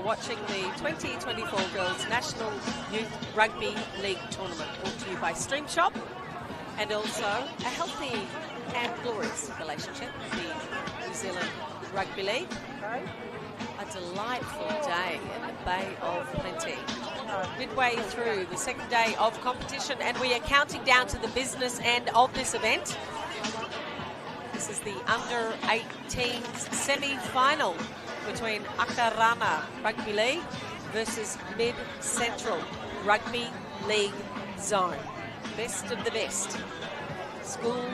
watching the 2024 Girls National Youth Rugby League Tournament, brought to you by Stream Shop, and also a healthy and glorious relationship with the New Zealand Rugby League. A delightful day in the Bay of Plenty. Midway through the second day of competition, and we are counting down to the business end of this event. This is the under-18s semi-final between Akarana Rugby League versus Mid-Central Rugby League Zone. Best of the best. School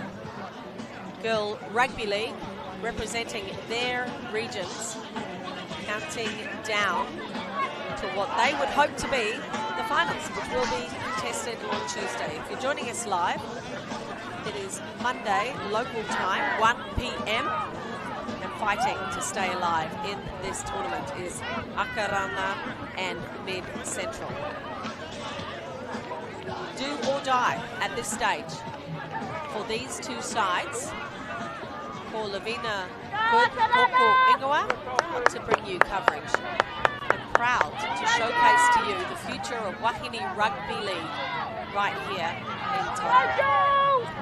Girl Rugby League representing their regions, counting down to what they would hope to be the finals, which will be contested on Tuesday. If you're joining us live, it is Monday local time, 1 p.m. and fighting to stay alive in this tournament is Akarana and Mid-Central. Do or die at this stage for these two sides. For Lavina Good Hoko Ingoa to bring you coverage. I'm proud to showcase to you the future of Wahine Rugby League right here in Tauranga.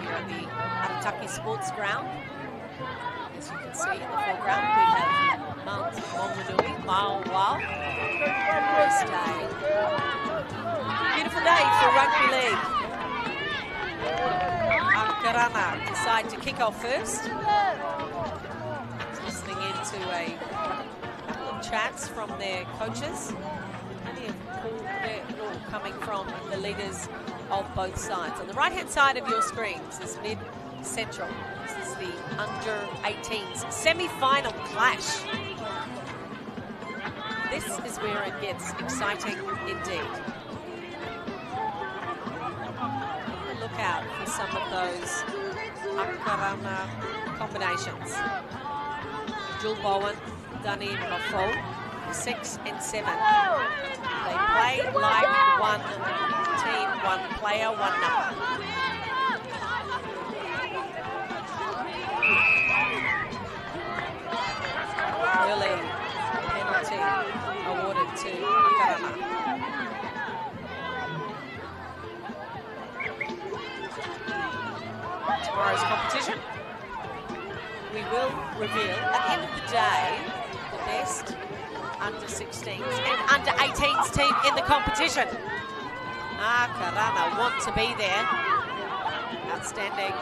Here at the Arataki Sports Ground. As you can see in the foreground, we have Maunganui, Maunganui. Nice day. Beautiful day for Rugby League. Akarana decide to kick off first. Listening into a couple of chats from their coaches. Plenty of all coming from the leaders of both sides. On the right-hand side of your screens is Mid-Central. This is the under-18s semi-final clash. This is where it gets exciting indeed. Look out for some of those Akarana combinations. Jill Bowen, Dunny Mafo, 6 and 7. They play like one team, one player, one number. Early penalty awarded to Akarana. Tomorrow's competition, we will reveal at the end of the day the best under-16s and under-18s team in the competition. Akarana want to be there. Outstanding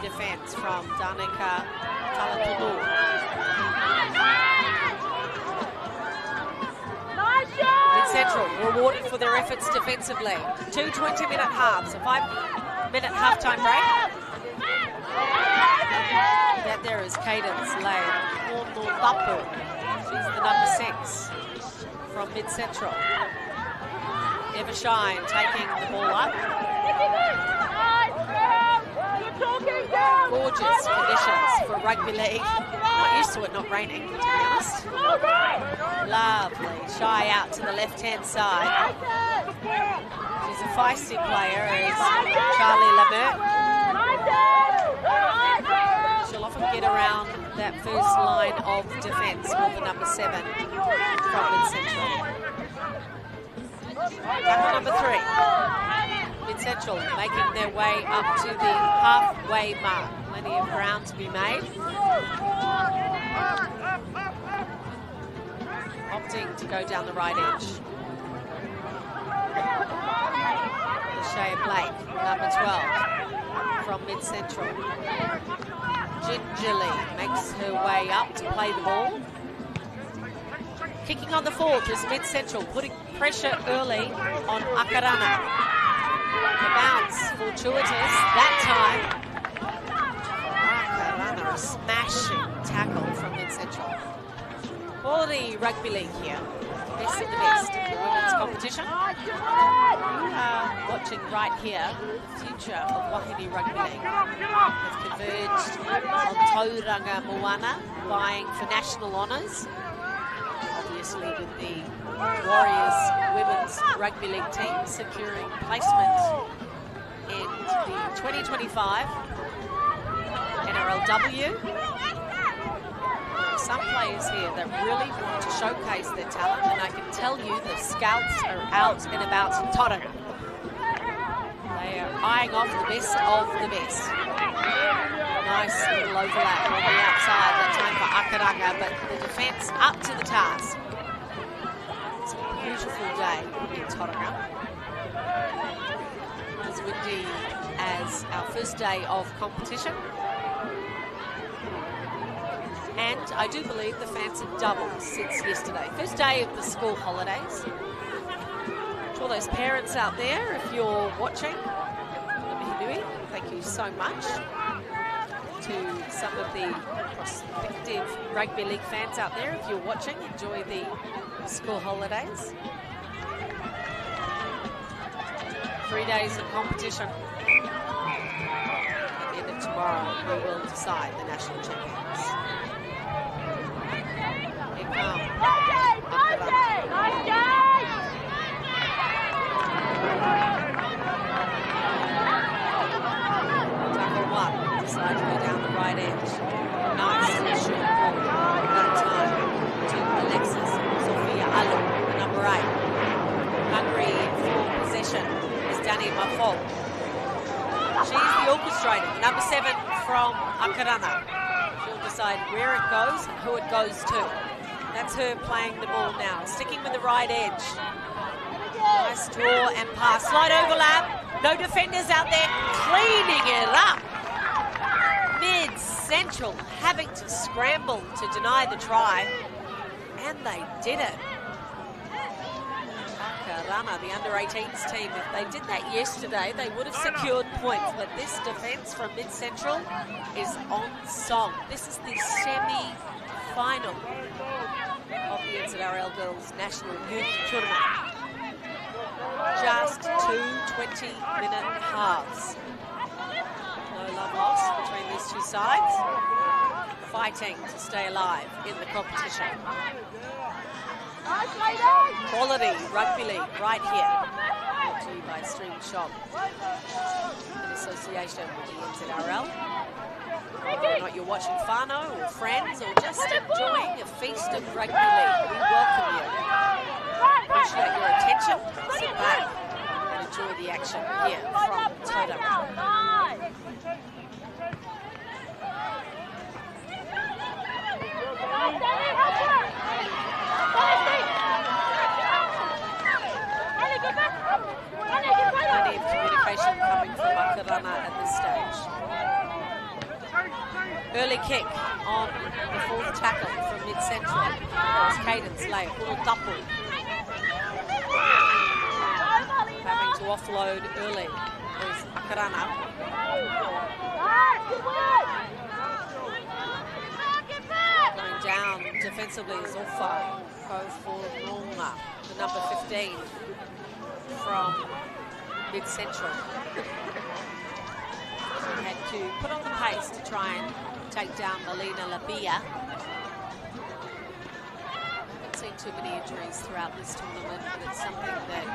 defense from Danica Talatulu. Mid-Central rewarded for their efforts defensively. 2 20-minute halves, a 5-minute halftime break. That there is Cadence Lane. She's the number 6 from Mid-Central. Evershine taking the ball up. Gorgeous conditions for rugby league. Not used to it not raining, to be honest. Lovely. Shy out to the left-hand side. She's a feisty player, is Charlie Lamert. She'll often get around that first line of defence with the number 7 from Mid-Central. Tackle number 3. Mid-Central making their way up to the halfway mark. Plenty of ground to be made. Opting to go down the right edge. Lashea Blake, number 12 from Mid-Central. Gingerly makes her way up to play the ball. Kicking on the fourth is Mid-Central, putting pressure early on Akarana. The bounce, fortuitous that time. Akarana, a smashing tackle from Mid-Central. Quality rugby league here. Best of the best in the women's competition. We are watching right here the future of Wahine Rugby League. Have converged on Tauranga Moana, vying for national honours. Obviously with the Warriors Women's Rugby League team securing placement in the 2025 NRLW. some players here that really want to showcase their talent, and I can tell you the scouts are out and about Tauranga. They are eyeing off the best of the best. Nice little overlap on the outside, that time for Akarana, but the defence up to the task. It's a beautiful day in Tauranga. As windy as our first day of competition. And I do believe the fans have doubled since yesterday. First day of the school holidays. To all those parents out there, if you're watching, Maunganui, thank you so much. To some of the prospective rugby league fans out there, if you're watching, enjoy the school holidays. 3 days of competition. At the end of tomorrow, we will decide the national champions. Here come Tackle one, decide to go down the right edge. Nice short ball. That time to Alexis Sophia Alu, the number 8. Hungry for possession. Danny Mafo. She's the orchestrator, number 7 from Akarana. She'll decide where it goes and who it goes to. That's her playing the ball now, sticking with the right edge. Nice draw and pass, slight overlap. No defenders out there, cleaning it up. Mid-central, having to scramble to deny the try, and they did it. Akarana, the under-18s team, if they did that yesterday, they would have secured points. But this defence from Mid-Central is on song. This is the semi-final of the NZRL Girls National Youth Tournament. Just 2 20-minute halves. No love lost between these two sides. Fighting to stay alive in the competition. Quality rugby league right here. Brought to you by Stream Shop in association with the NZRL. Whether or not you're watching whānau or friends or just enjoying a feast of rugby league, we welcome you. Appreciate your attention. Sit back and enjoy the action here from Tauranga. Plenty of communication coming from Akarana at this stage. Early kick on the 4th tackle from Mid-Central. There's Cadence Lay, little double. Having to offload early is Akarana. Going down defensively is Ofa. Go for Ronga, the number 15 from Mid-Central. She had to put on the pace to try and take down Melina Labia. Haven't seen too many injuries throughout this tournament, but it's something that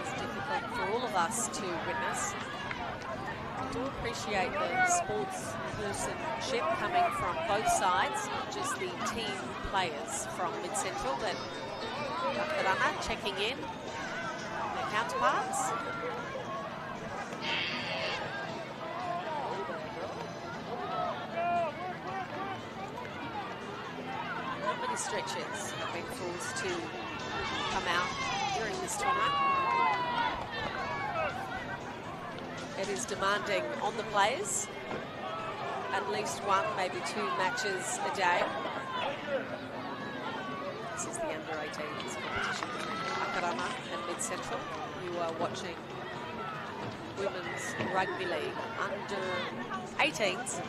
is difficult for all of us to witness. I do appreciate the sportspersonship coming from both sides, not just the team players from Mid-Central, but Akarana checking in their counterparts. Not many stretchers have been forced to come out during this tournament. It is demanding on the players at least 1, maybe 2 matches a day. This is the under-18s competition between Akarana and Mid-Central. You are watching Women's Rugby League under-18s.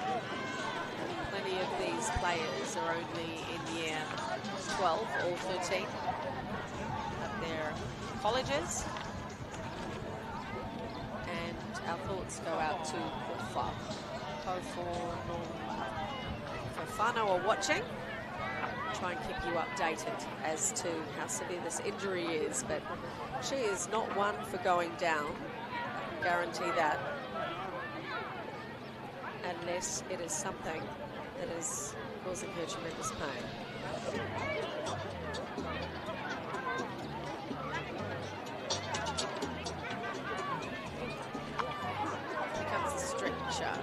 Plenty of these players are only in year 12 or 13 at their colleges. And our thoughts go out to Ufa. For whānau are watching, try and keep you updated as to how severe this injury is, but she is not one for going down, guarantee that, unless it is something that is causing her tremendous pain. Here comes the stretcher.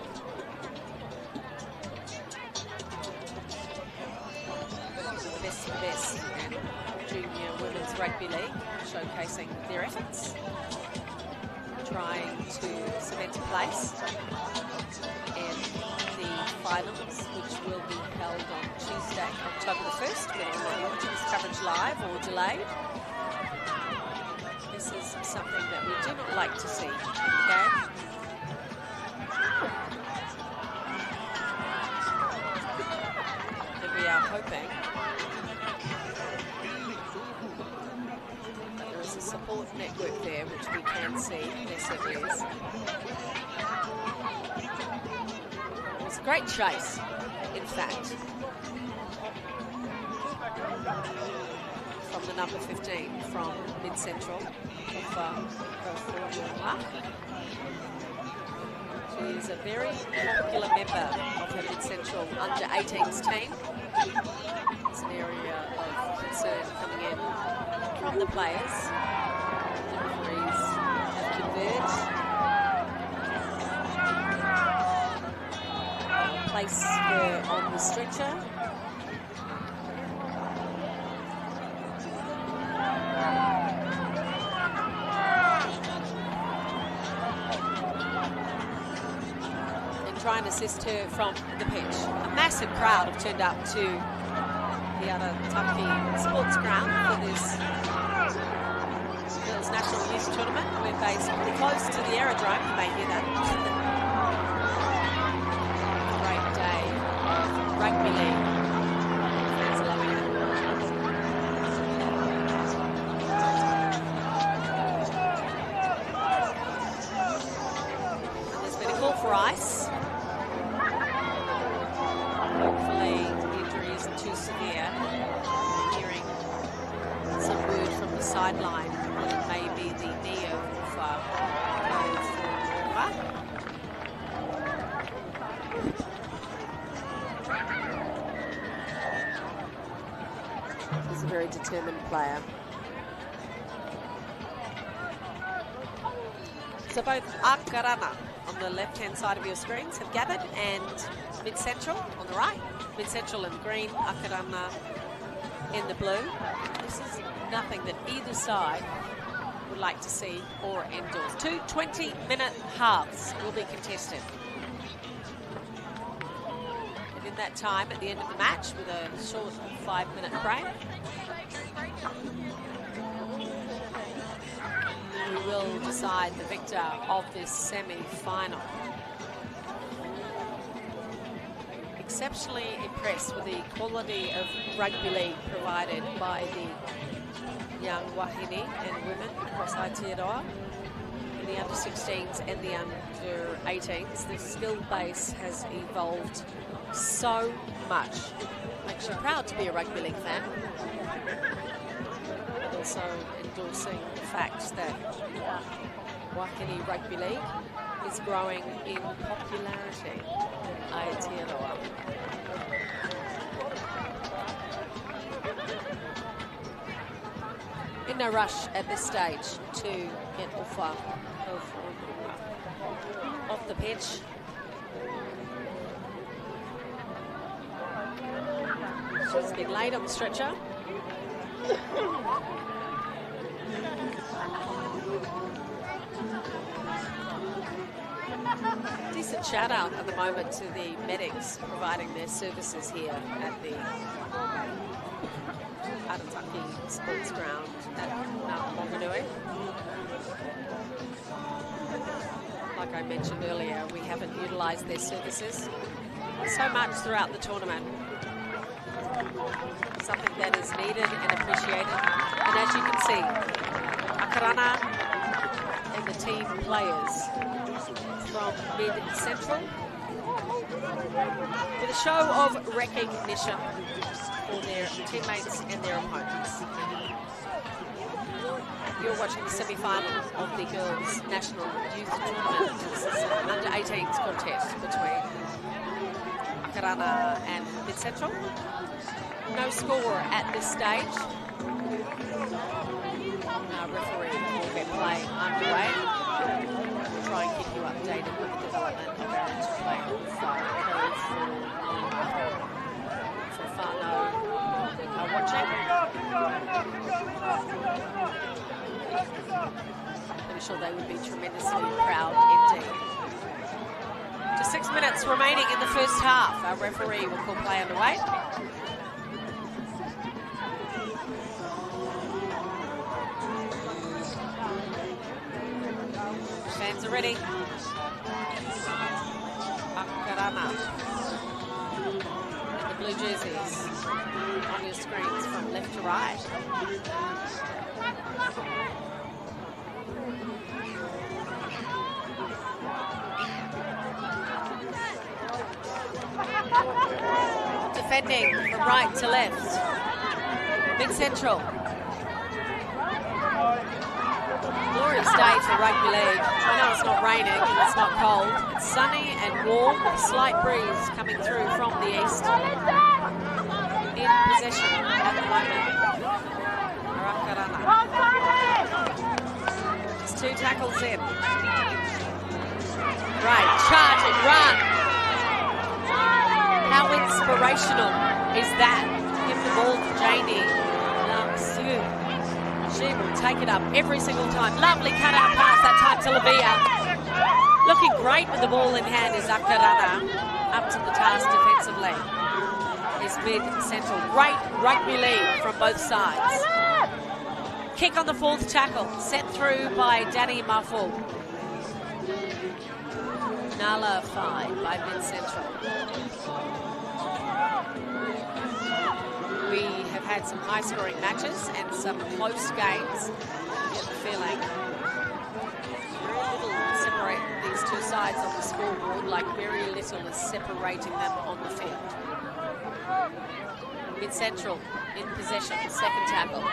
Best of the best and junior women's rugby league, showcasing their efforts, trying to cement a place, and the finals, which will be held on Tuesday, October the 1st, whether or not you're watching this coverage live or delayed. This is something that we do not like to see in the game. And we are hoping that there is a support network there, which we can see. Yes, it is. It was a great chase, in fact, from the number 15 from Mid-Central. She's a very popular member of her Mid-Central under-18s team. It's an area of concern coming in from the players. The referees have converged. Place her on the stretcher. Try and assist her from the pitch. A massive crowd have turned up to the Arataki sports ground for this Girls National Youth Tournament. We're based pretty close to the aerodrome, you may hear that. Great day of rugby league. Fans are loving it. And there's been a call for ice. Hopefully the injury isn't too severe. I'm hearing some word from the sideline that it may be the knee of He's a very determined player. So both Akarana on the left-hand side of your screens have gathered, and Mid-Central on the right. Mid-Central in green, Akarana in the blue. This is nothing that either side would like to see or endorse. Two 20-minute halves will be contested. And in that time, at the end of the match, with a short 5-minute break, we will decide the victor of this semi-final. Exceptionally impressed with the quality of rugby league provided by the young wahine and women across Aotearoa. In the under-16s and the under-18s, the skill base has evolved so much. Makes you proud to be a rugby league fan. But also endorsing the fact that wahine rugby league is growing in popularity in Aotearoa. In no rush at this stage to get off the pitch. She's been laid on the stretcher. Decent shout out at the moment to the medics providing their services here at the Arataki sports ground at Maunganui. Like I mentioned earlier, we haven't utilised their services so much throughout the tournament. Something that is needed and appreciated. And as you can see, Akarana and the team players from Mid-Central with a show of recognition for their teammates and their opponents. You're watching the semi-final of the Girls National Youth Tournament. This is an under-18s contest between Akarana and Mid-Central. No score at this stage. Our referee will get play underway. We'll try and keep you updated with the development of our interplay for Whānau watching. I'm sure they would be tremendously proud indeed. Just 6 minutes remaining in the first half. Our referee will call play underway. Fans are ready. Akarana in the blue jerseys on your screens from left to right. Defending from right to left. Mid-Central. Glorious day for rugby league. I know it's not raining and it's not cold. It's sunny and warm with a slight breeze coming through from the east. In possession at the moment. Akarana. Just 2 tackles in. Great charge and run. How inspirational is that? Give the ball to Janie. She will take it up every single time. Lovely cut-out pass that time to Lavia. Looking great with the ball in hand is Akarana. Up to the task defensively is Mid-Central. Great rugby league from both sides. Kick on the 4th tackle. Sent through by Danny Mafu. Nullified by Mid-Central. We have had some high-scoring matches and some close games. I get the feeling very little separate these two sides on the scoreboard, like very little is separating them on the field. Mid-Central in possession, 2nd tackle.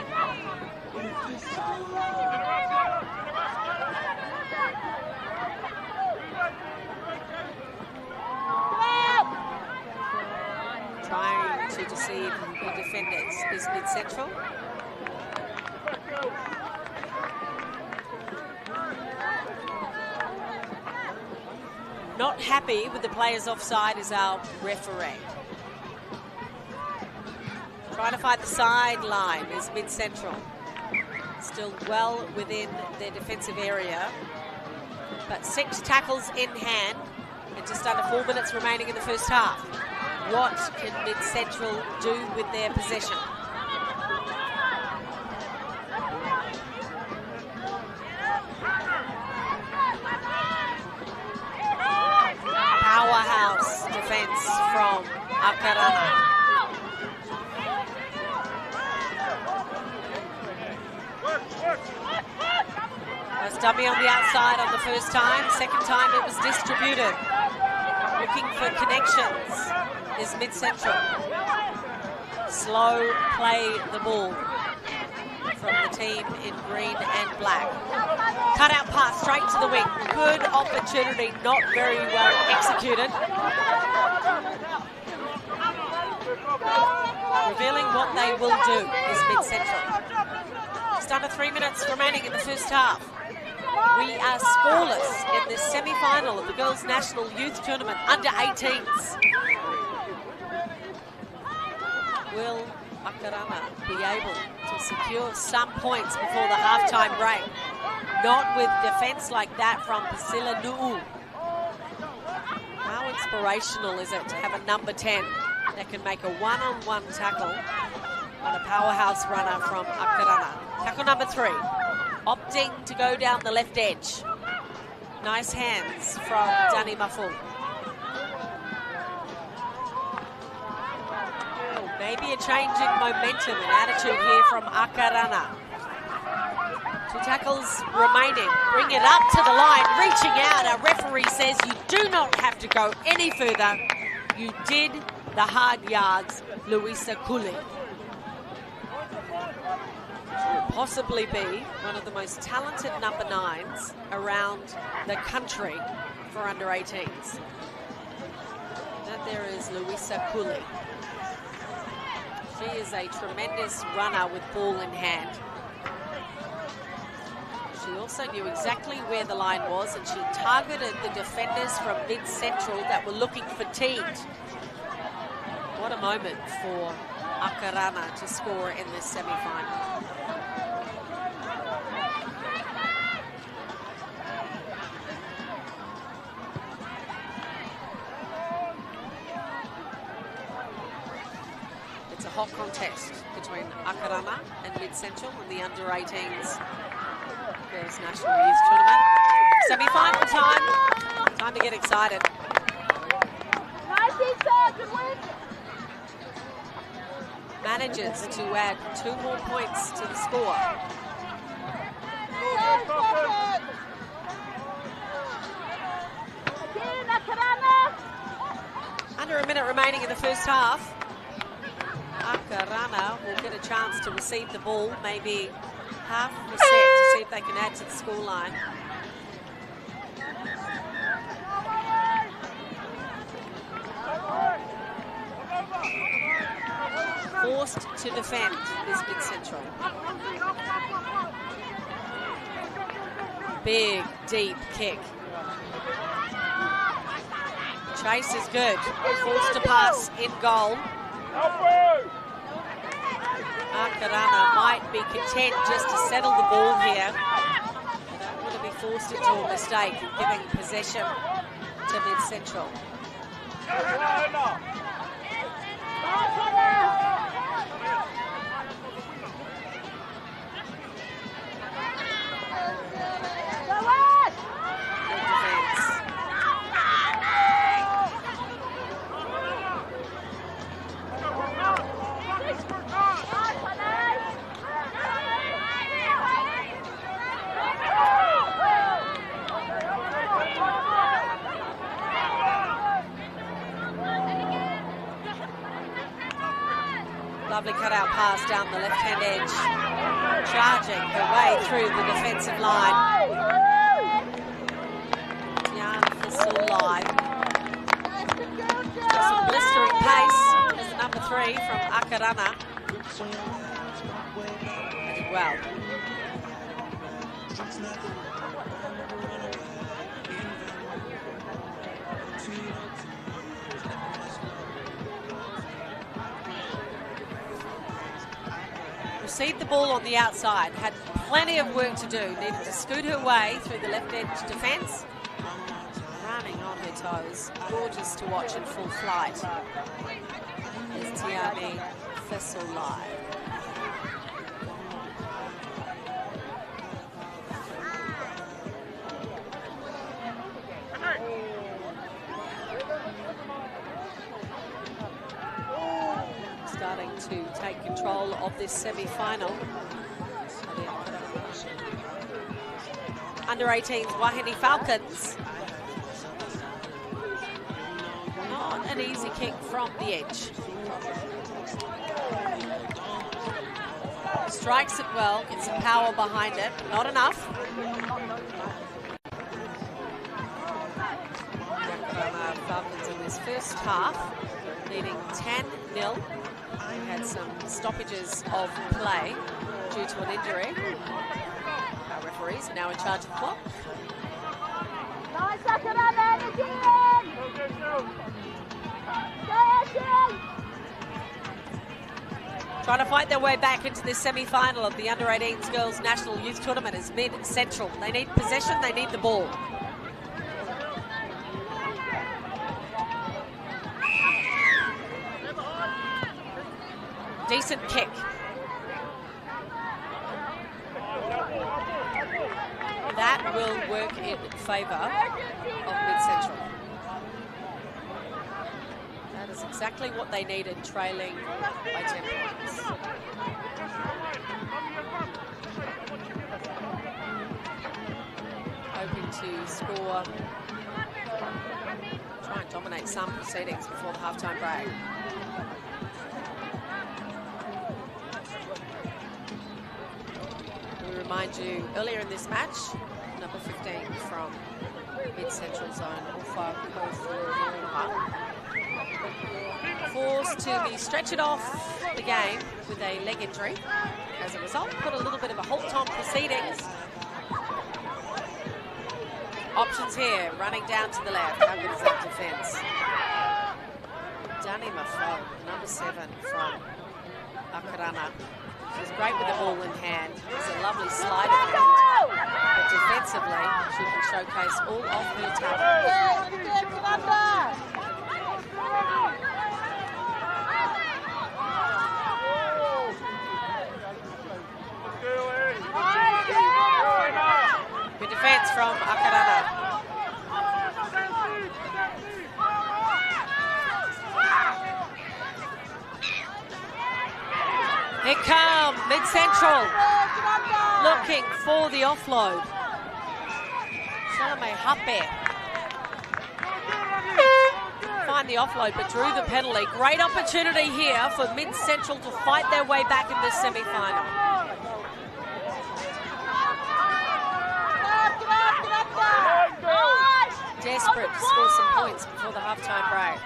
Trying to deceive the defenders is Mid-Central. Not happy with the players offside is our referee. Trying to find the sideline is Mid-Central. Still well within their defensive area. But 6 tackles in hand and just under 4 minutes remaining in the first half. What can Mid-Central do with their possession? Powerhouse defense from Akarana. Was dummy on the outside on the first time. Second time it was distributed. Looking for connections is Mid-Central. Slow play the ball from the team in green and black. Cut out pass straight to the wing. Good opportunity, not very well executed. Revealing what they will do is Mid-Central. Just under 3 minutes remaining in the first half. We are scoreless in the semi-final of the Girls National Youth Tournament under 18s. Will Akarana be able to secure some points before the halftime break? Not with defence like that from Priscilla Nu'u. How inspirational is it to have a number 10 that can make a one-on-one tackle on a powerhouse runner from Akarana? Tackle number 3. Opting to go down the left edge. Nice hands from Dani Mafu. Maybe a change in momentum and attitude here from Akarana. 2 tackles remaining. Bring it up to the line, reaching out. Our referee says you do not have to go any further. You did the hard yards, Luisa Kuli. Possibly be one of the most talented number 9s around the country for under 18s. That there is Luisa Kuli. She is a tremendous runner with ball in hand. She also knew exactly where the line was, and she targeted the defenders from mid-central that were looking fatigued. What a moment for Akarana to score in this semi-final. It's a hot contest between Akarana and mid-central in the under-18s Girls National Youth Tournament. Semi-final time. Time to get excited. Manages to add 2 more points to the score. Under a minute remaining in the first half. Akarana will get a chance to receive the ball, maybe half the set, to see if they can add to the scoreline. Forced to defend this mid-central. Big, deep kick. Chase is good. Forced to pass in goal. Akarana might be content just to settle the ball here. They don't want to be forced into a mistake in giving possession to mid-central. Lovely cutout pass down the left-hand edge. Charging her way through the defensive line. Tiana Thistle-Lai. Got some blistering pace as the number 3 from Akarana. Did well. Received the ball on the outside, had plenty of work to do, needed to scoot her way through the left edge defence. Running on her toes, gorgeous to watch in full flight is Tiana Thistle-Lai. Starting to take control of this semi-final. Under 18s Wahine Falcons. Not an easy kick from the edge. Strikes it well, gets some power behind it, but not enough. Falcons in this first half, leading 10-0. We had some stoppages of play due to an injury. Our referees are now in charge of the clock. Trying to fight their way back into this semi-final of the Under-18s Girls National Youth Tournament is mid-central. They need possession, they need the ball. Decent kick. That will work in favour of mid-central. That is exactly what they needed, trailing by 10 points. Hoping to score, try and dominate some proceedings before the halftime break. Remind you, earlier in this match, number 15 from mid-central zone, Alpha Kofu. Forced to be stretched off the game with a leg injury. As a result, put a little bit of a halt on proceedings. Options here, running down to the left. How good is that defence? Danny Maffo, number 7 from Akarana. She's great with the ball in hand. It's a lovely slide of hand. But defensively, she can showcase all of her talent. Good defence from Akarana. Here come mid-central, looking for the offload. Salome Hape find the offload, but drew the penalty. Great opportunity here for mid-central to fight their way back in this semi-final. Desperate to score some points before the halftime break.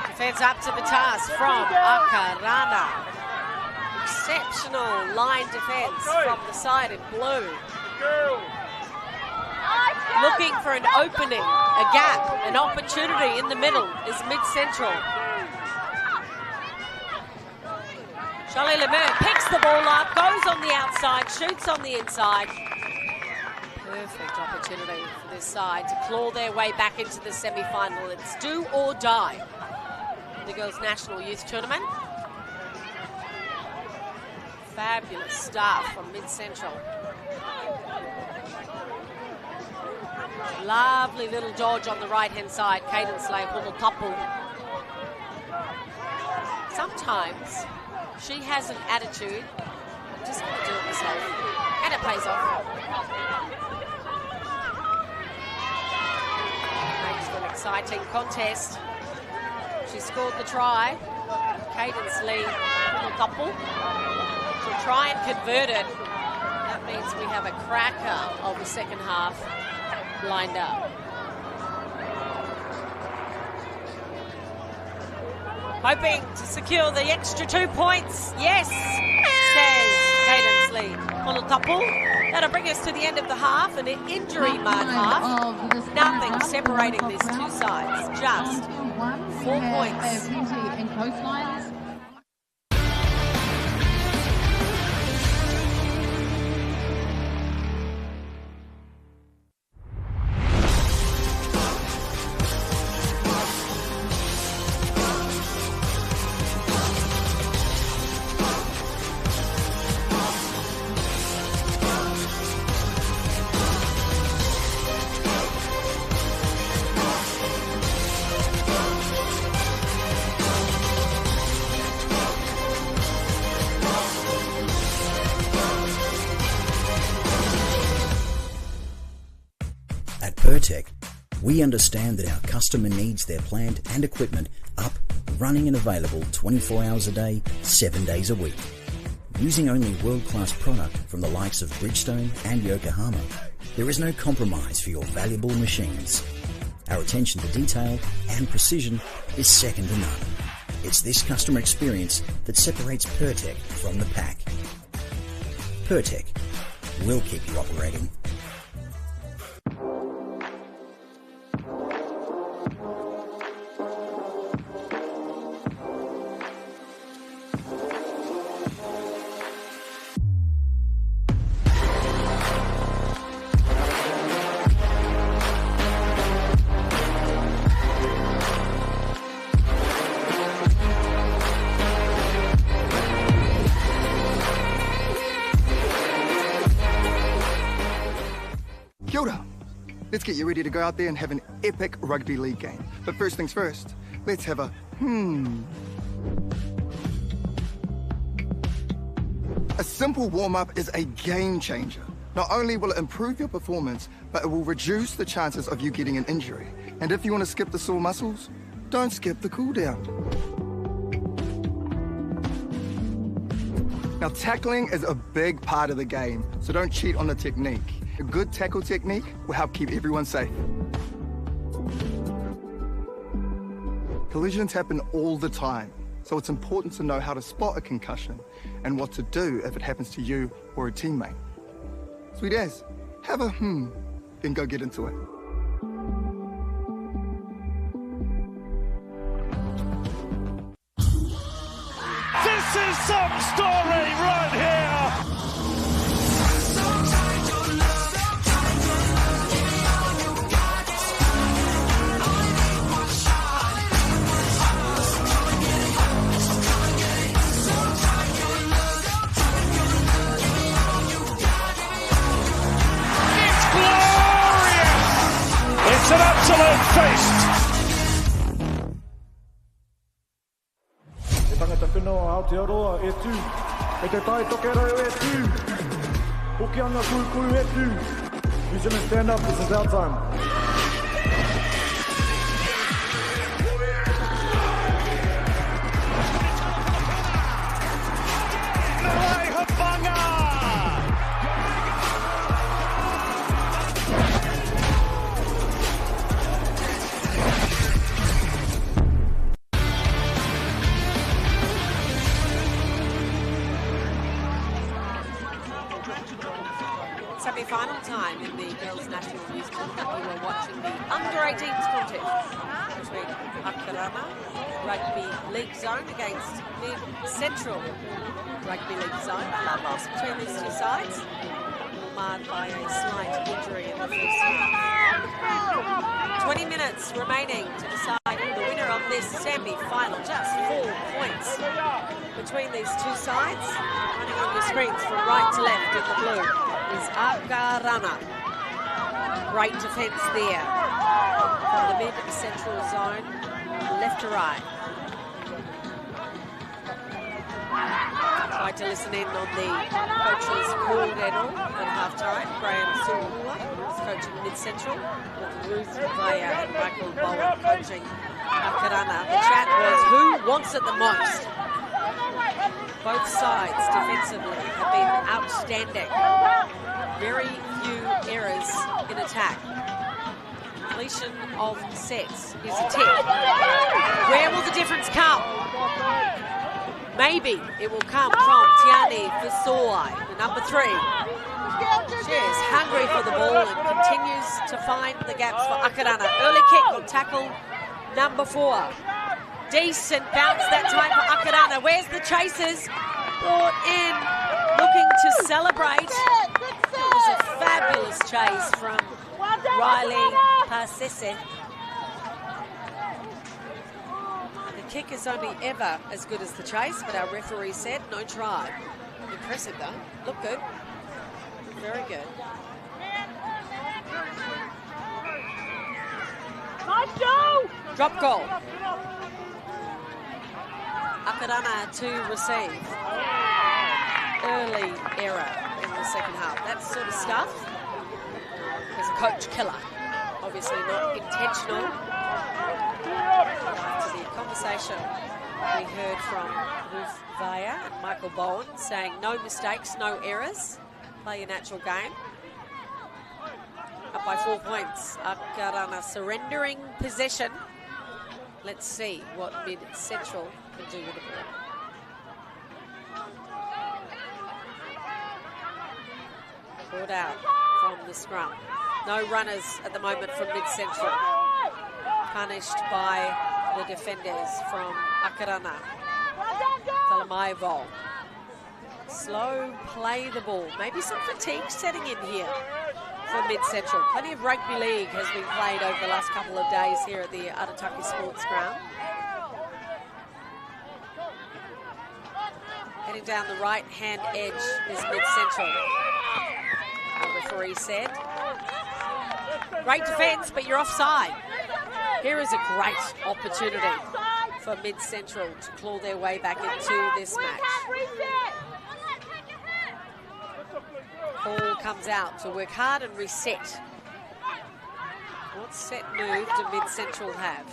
Defense up to the task from Akarana. Exceptional line defense from the side in blue. Looking for an opening, a gap, an opportunity in the middle is mid-central. Charlie Lemaire picks the ball up, goes on the outside, shoots on the inside. Perfect opportunity for this side to claw their way back into the semi-final. It's do or die. The Girls National Youth Tournament. Fabulous start from mid-central. Lovely little dodge on the right-hand side. Cadence Lay, Tapu. Sometimes she has an attitude, I'm just going to do it myself, and it pays off. Makes for an exciting contest. She scored the try. Cadence Lee, couple. She'll try and convert it. That means we have a cracker of the second half lined up. Hoping to secure the extra 2 points. Yes, says Cadence Lee. That'll bring us to the end of the half, an injury-marred half. Nothing separating these two sides, just 4 points. And coastlines. We understand that our customer needs their plant and equipment up, running and available 24 hours a day, 7 days a week. Using only world-class product from the likes of Bridgestone and Yokohama, there is no compromise for your valuable machines. Our attention to detail and precision is second to none. It's this customer experience that separates Pertec from the pack. Pertec will keep you operating. Let's get you ready to go out there and have an epic rugby league game. But first things first, let's have a A simple warm-up is a game changer. Not only will it improve your performance, but it will reduce the chances of you getting an injury. And if you want to skip the sore muscles, don't skip the cool down. Now, tackling is a big part of the game, so don't cheat on the technique. A good tackle technique will help keep everyone safe. Collisions happen all the time, so it's important to know how to spot a concussion and what to do if it happens to you or a teammate. Sweet as, have a then go get into it. This is some story right here! It's glorious! It's an absolute feast! Tangata whenua Aotearoa e tū, e te tai tokerau e tū, Hokianga kuikui e tū. New Zealand stand up, this is our time. Semi-final time in the Girls National Youth Tournament. You are watching the Under-18s contest between Akarana Rugby League Zone against Mid-Central Rugby League Zone. A loss between these two sides, marred by a slight injury in the first half. 20 minutes remaining to decide the winner of this semi-final. Just 4 points between these two sides. Running on your screens from right to left in the blue is Akarana. Great defence there from the mid-central zone, left to right. Tried to listen in on the coaches Paul Dennell at half-time. Graham Sulua is coaching mid-central, with Ruth Vaya and Michael Bowen coaching Akarana. The chat was, who wants it the most? Both sides defensively have been outstanding. Very few errors in attack. Completion of sets is a tick. Where will the difference come? Maybe it will come from Tiani Visoi, the number 3. She is hungry for the ball and continues to find the gaps for Akarana. Early kick on tackle number 4. Decent bounce that time for Akarana. Where's the chasers? Brought in, looking to celebrate. It was a fabulous chase from Riley Parsese. The kick is only ever as good as the chase, but our referee said no try. Impressive though. Look good. Very good. Nice goal! Drop goal. Akarana to receive. Early error in the second half. That sort of stuff is a coach killer. Obviously not intentional. After the conversation we heard from Ruth Vaya and Michael Bowen saying no mistakes, no errors. Play your natural game. Up by 4 points. Akarana surrendering possession. Let's see what Mid-Central can do with the ball. Brought out from the scrum. No runners at the moment from Mid-Central. Punished by the defenders from Akarana. Talamaevo. Slow play the ball. Maybe some fatigue setting in here for Mid-Central. Plenty of rugby league has been played over the last couple of days here at the Arataki Sports Ground. Heading down the right-hand edge is Mid-Central. Our referee said, great defence, but you're offside. Here is a great opportunity for Mid-Central to claw their way back into this match. Ball comes out to work hard and reset. What set move do Mid-Central have?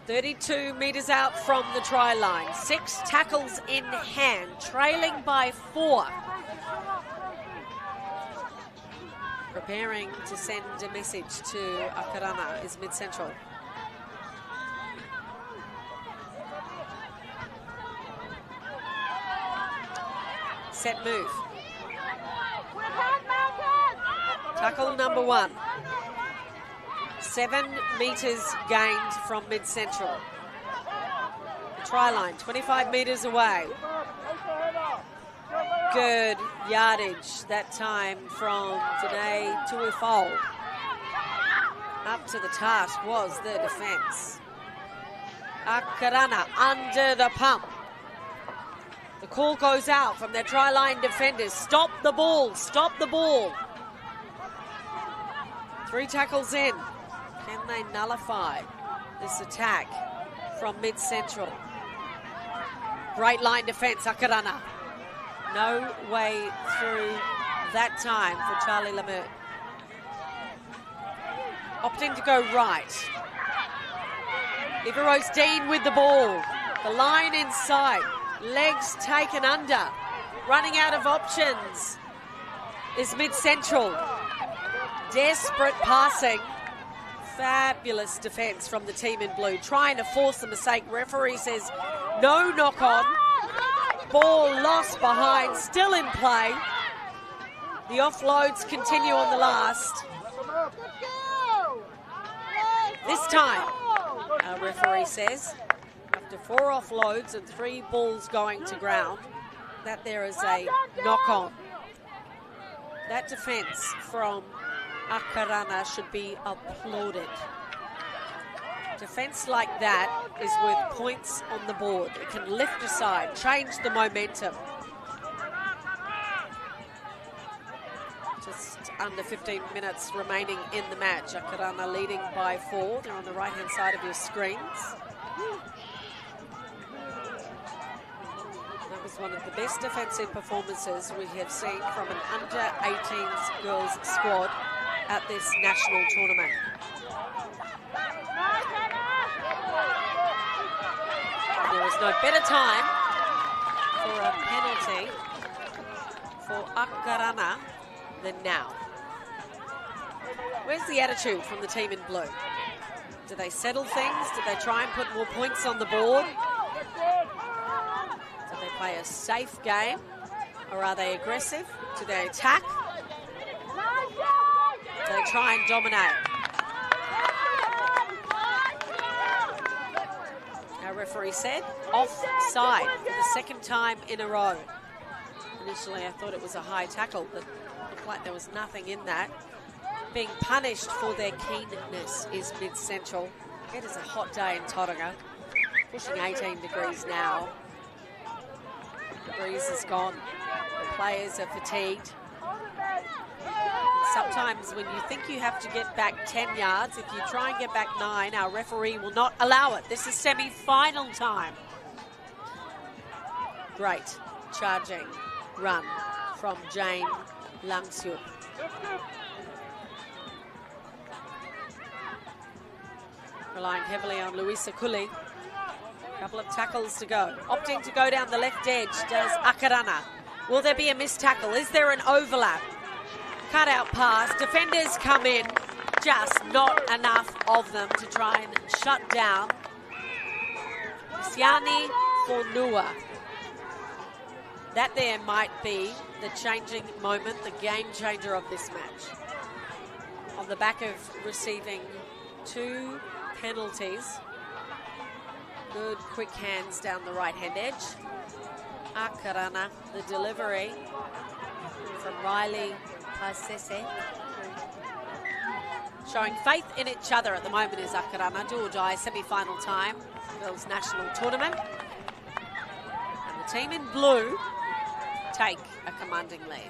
32 metres out from the try line. 6 tackles in hand, trailing by 4. Preparing to send a message to Akarana is Mid-Central. Set move. Tackle number 1. 7 metres gained from Mid-Central. The try line, 25 metres away. Good yardage that time from Danae Tuifol. Up to the task was the defence. Akarana under the pump. The call goes out from their try line defenders. Stop the ball, stop the ball. 3 tackles in. Can they nullify this attack from Mid-Central? Great line defence, Akarana. No way through that time for Charlie Lemieux. Opting to go right. Eva Rose Dean with the ball. The line inside. Legs taken under. Running out of options is Mid-Central. Desperate passing. Fabulous defence from the team in blue. Trying to force the mistake. Referee says no knock on. Ball lost behind, still in play. The offloads continue on the last. This time, our referee says, after 4 offloads and 3 balls going to ground, that there is a knock-on. That defence from Akarana should be applauded. Defence like that is worth points on the board. It can lift a side, change the momentum. Just under 15 minutes remaining in the match. Akarana leading by 4. They're on the right-hand side of your screens. That was one of the best defensive performances we have seen from an under-18s girls squad at this national tournament. There is no better time for a penalty for Akarana than now. Where's the attitude from the team in blue? Do they settle things? Do they try and put more points on the board? Do they play a safe game? Or are they aggressive? Do they attack? Do they try and dominate? Our referee said offside for the 2nd time in a row. Initially, I thought it was a high tackle, but it looked like there was nothing in that. Being punished for their keenness is Mid-Central. It is a hot day in Tauranga, pushing 18 degrees now. The breeze is gone. The players are fatigued. Sometimes when you think you have to get back 10 yards, if you try and get back 9, our referee will not allow it. This is semi-final time. Great charging run from Jane Langsiu. Relying heavily on Luisa Kuli. Couple of tackles to go. Opting to go down the left edge does Akarana. Will there be a missed tackle? Is there an overlap? Cut out pass. Defenders come in. Just not enough of them to try and shut down Siani Fonua. That there might be the changing moment, the game changer of this match. On the back of receiving 2 penalties. Good quick hands down the right-hand edge. Akarana, the delivery from Riley Pasese. Showing faith in each other at the moment is Akarana. Do or die semi-final time. Girls National Tournament. And the team in blue take a commanding lead.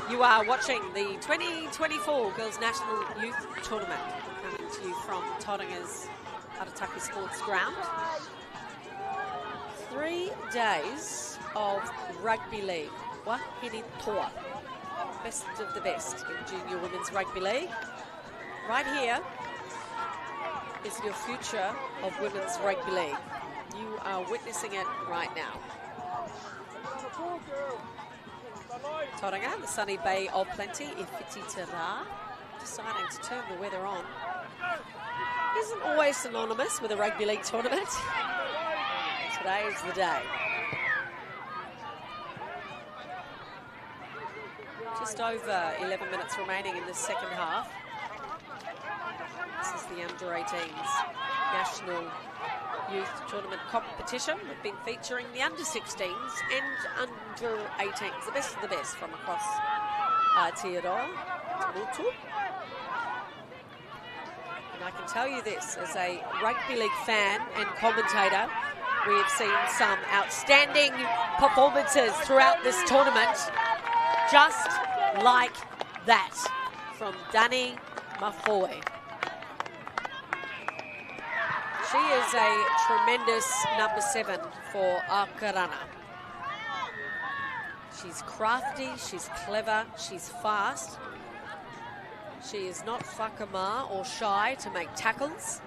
You are watching the 2024 Girls National Youth Tournament, coming to you from Tauranga's Arataki Sports Ground. 3 days of rugby league. Wahine toa. Best of the best in junior women's rugby league. Right here is your future of women's rugby league. You are witnessing it right now. Tauranga, the sunny Bay of Plenty, Iwhiti Te Rā, deciding to turn the weather on. Isn't always synonymous with a rugby league tournament. Today is the day. Just over 11 minutes remaining in the second half. This is the under-18s National Youth Tournament competition. We've been featuring the under-16s and under-18s, the best of the best from across Aotearoa, Motu. And I can tell you this, as a rugby league fan and commentator, we have seen some outstanding performances throughout this tournament, just like that, from Dani Mafoe. She is a tremendous number 7 for Akarana. She's crafty, she's clever, she's fast. She is not whakama or shy to make tackles.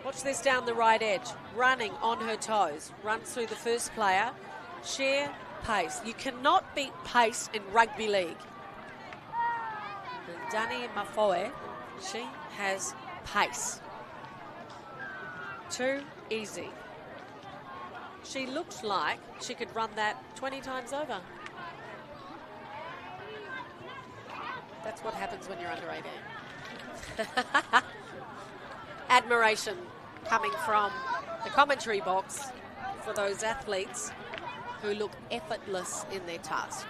Watch this down the right edge, running on her toes. Runs through the first player. Sheer pace. You cannot beat pace in rugby league. And Dani Mafoe, she has pace. Too easy. She looks like she could run that 20 times over. That's what happens when you're under 18. Admiration coming from the commentary box for those athletes who look effortless in their task.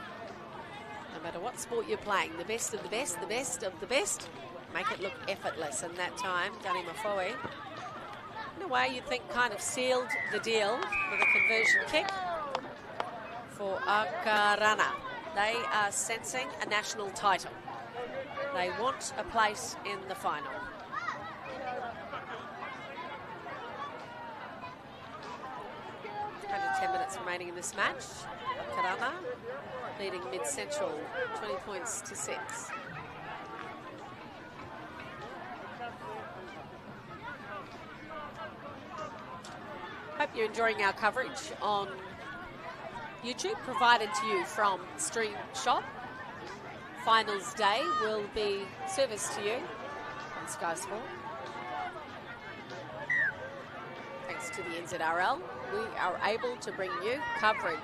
No matter what sport you're playing, the best of the best, the best of the best, make it look effortless. And that time, Dani Mafoe, in a way you'd think kind of sealed the deal with a conversion kick for Akarana. They are sensing a national title. They want a place in the final. Under 10 minutes remaining in this match. Akarana leading Mid-Central 20 points to 6. Hope you're enjoying our coverage on YouTube, provided to you from Stream Shop. Finals day will be serviced to you on Sky Sport. Thanks to the NZRL, we are able to bring you coverage.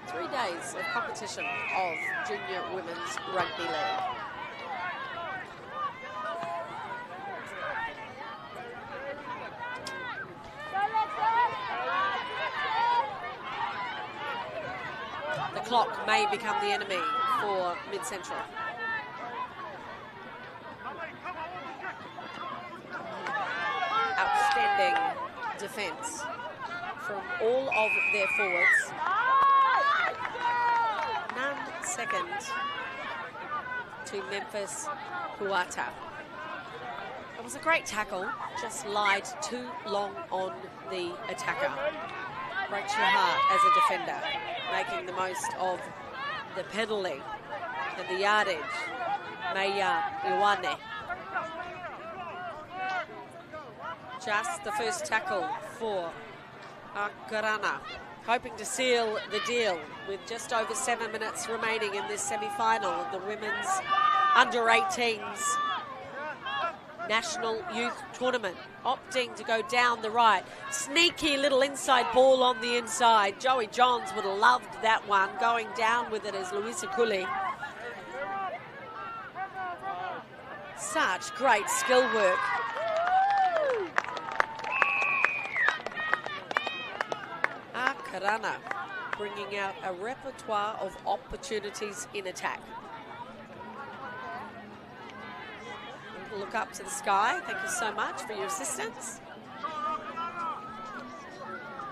3 days of competition of junior women's rugby league. The clock may become the enemy for Mid-Central. Outstanding defence from all of their forwards. None second to Memphis Huata. It was a great tackle, just lied too long on the attacker. Breaks your heart as a defender, making the most of the penalty and the yardage. Meia Iwane. Just the first tackle for Akarana, hoping to seal the deal with just over 7 minutes remaining in this semi-final of the women's under-18s National Youth Tournament. Opting to go down the right. Sneaky little inside ball on the inside. Joey Johns would have loved that one. Going down with it as Luisa Cooley. Such great skill work. Akarana bringing out a repertoire of opportunities in attack. Look up to the sky. Thank you so much for your assistance.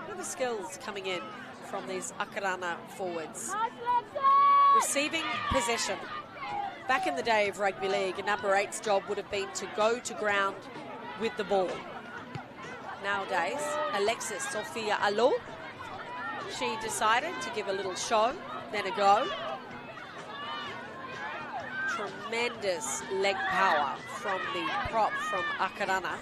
Look at the skills coming in from these Akarana forwards. Receiving possession. Back in the day of rugby league, a number 8's job would have been to go to ground with the ball. Nowadays, Alexis Sophia Alo she decided to give a little show, then a go. Tremendous leg power from the prop from Akarana.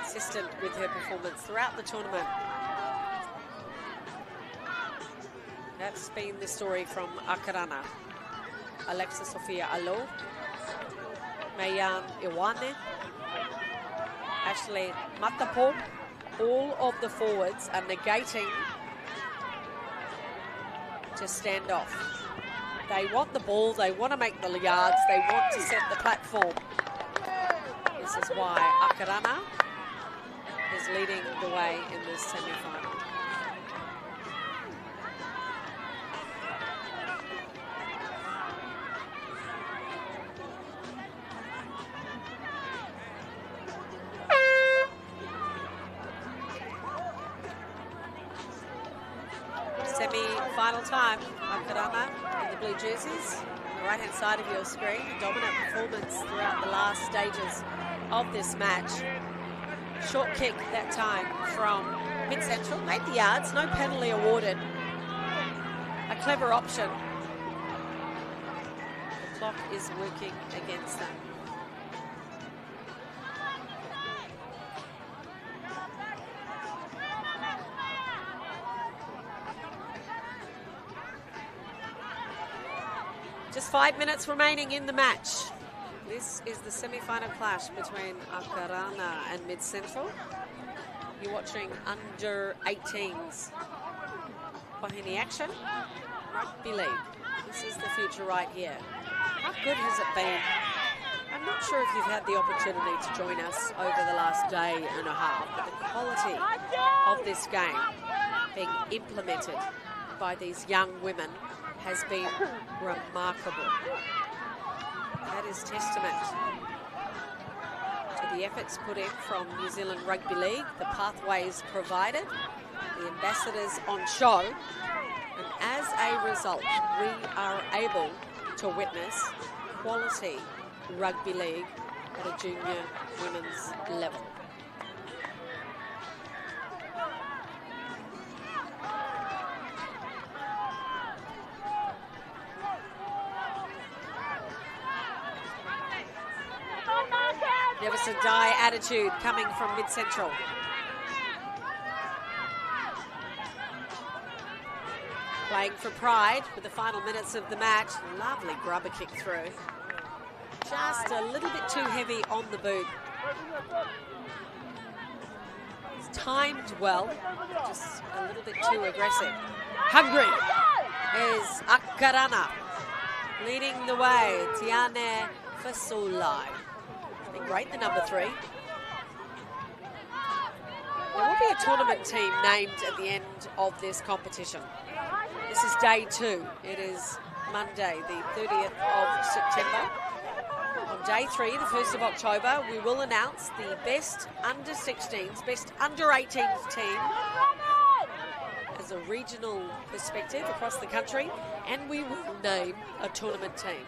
Consistent with her performance throughout the tournament. That's been the story from Akarana. Alexa Sofia Alo, Mayan Iwane, Ashley Matapo. All of the forwards are negating to stand off. They want the ball, they want to make the yards, they want to set the platform. This is why Akarana is leading the way in this semi-final. Semi-final time, Akarana in the blue jerseys. On the right-hand side of your screen, a dominant performance throughout the last stages of this match. Short kick that time from mid-central, made the yards, no penalty awarded. A clever option. The clock is working against them. Just 5 minutes remaining in the match. This is the semi-final clash between Akarana and Mid-Central. You're watching under 18s Wahine action. Rugby league. This is the future right here. How good has it been? I'm not sure if you've had the opportunity to join us over the last day and a half, but the quality of this game being implemented by these young women has been remarkable. That is testament to the efforts put in from New Zealand Rugby League, the pathways provided, the ambassadors on show, and as a result, we are able to witness quality rugby league at a junior women's level. Never to die attitude coming from Mid-Central. Playing for pride with the final minutes of the match. Lovely grubber kick through. Just a little bit too heavy on the boot. It's timed well, just a little bit too aggressive. Hungry is Akarana. Leading the way, Tiane Fasolai. Been great, the number 3. There will be a tournament team named at the end of this competition. This is day 2. It is Monday, the 30th of September. On day 3, the 1st of October, we will announce the best under 16s, best under 18s team as a regional perspective across the country, and we will name a tournament team.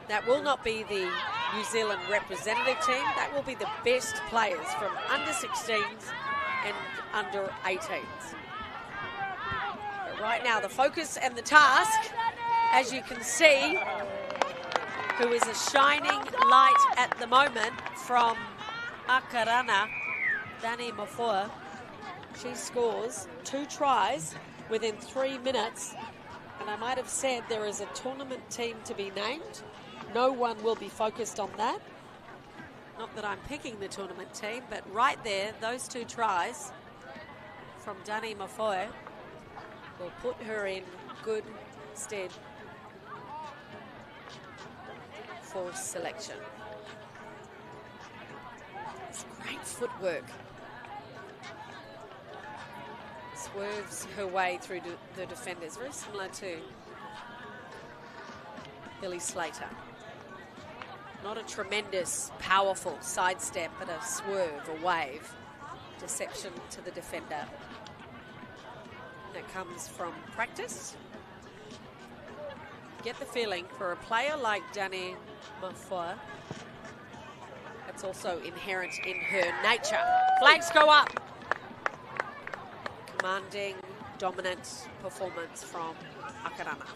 That will not be the New Zealand representative team. That will be the best players from under 16s and under 18s. But right now, the focus and the task, as you can see, who is a shining light at the moment from Akarana, Dani Mafua. She scores 2 tries within 3 minutes. And I might have said there is a tournament team to be named. No one will be focused on that. Not that I'm picking the tournament team, but right there, those 2 tries from Dani Mafoe will put her in good stead for selection. It's great footwork. Swerves her way through the defenders, very similar to Billy Slater. Not a tremendous, powerful sidestep, but a swerve, a wave. Deception to the defender. That comes from practice. Get the feeling for a player like Dani Mafua, that's also inherent in her nature. Flags go up. commanding, dominant performance from Akarana.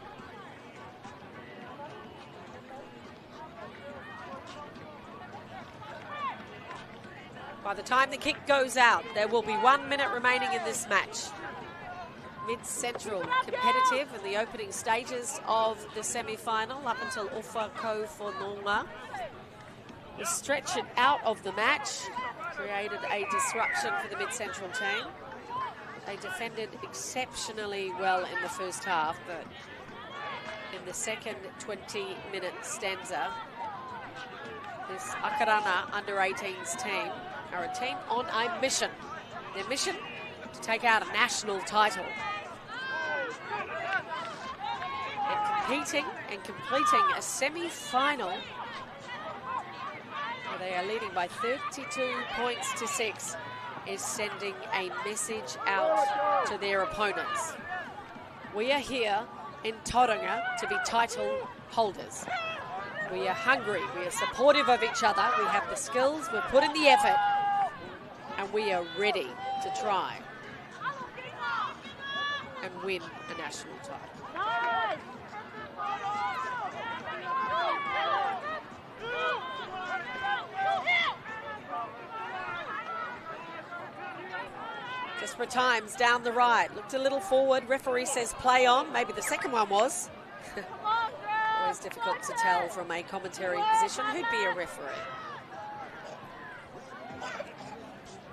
By the time the kick goes out, there will be 1 minute remaining in this match. Mid-Central competitive in the opening stages of the semi-final up until Ufa Ko for Nonga. The stretch it out of the match created a disruption for the Mid-Central team. They defended exceptionally well in the first half, but in the second 20-minute stanza, this Akarana under-18s team are a team on a mission. Their mission, to take out a national title. And competing and completing a semi-final where they are leading by 32 points to 6 is sending a message out to their opponents. We are here in Tauranga to be title holders. We are hungry, we are supportive of each other, we have the skills, we've put in the effort, and we are ready to try and win a national title. Desperate times down the right. Looked a little forward. Referee says play on. Maybe the second one was. Always difficult to tell from a commentary position who'd be a referee.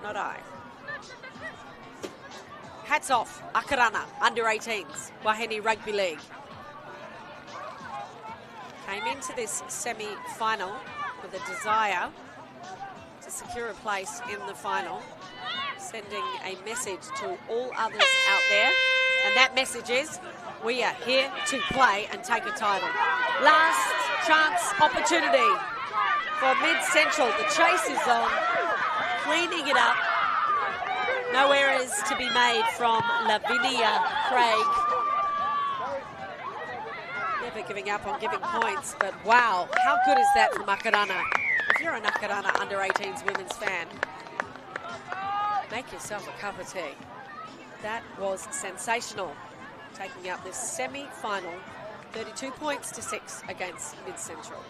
Not I. Hats off, Akarana, under-18s, Wahine Rugby League. Came into this semi-final with a desire to secure a place in the final, sending a message to all others out there, and that message is, we are here to play and take a title. Last chance opportunity for Mid-Central. The chase is on, cleaning it up. No errors to be made from Lavinia Craig. Never giving up on giving points, but wow, how good is that from Akarana? If you're an Akarana under-18s women's fan, make yourself a cup of tea. That was sensational, taking out this semi-final, 32 points to 6 against Mid-Central.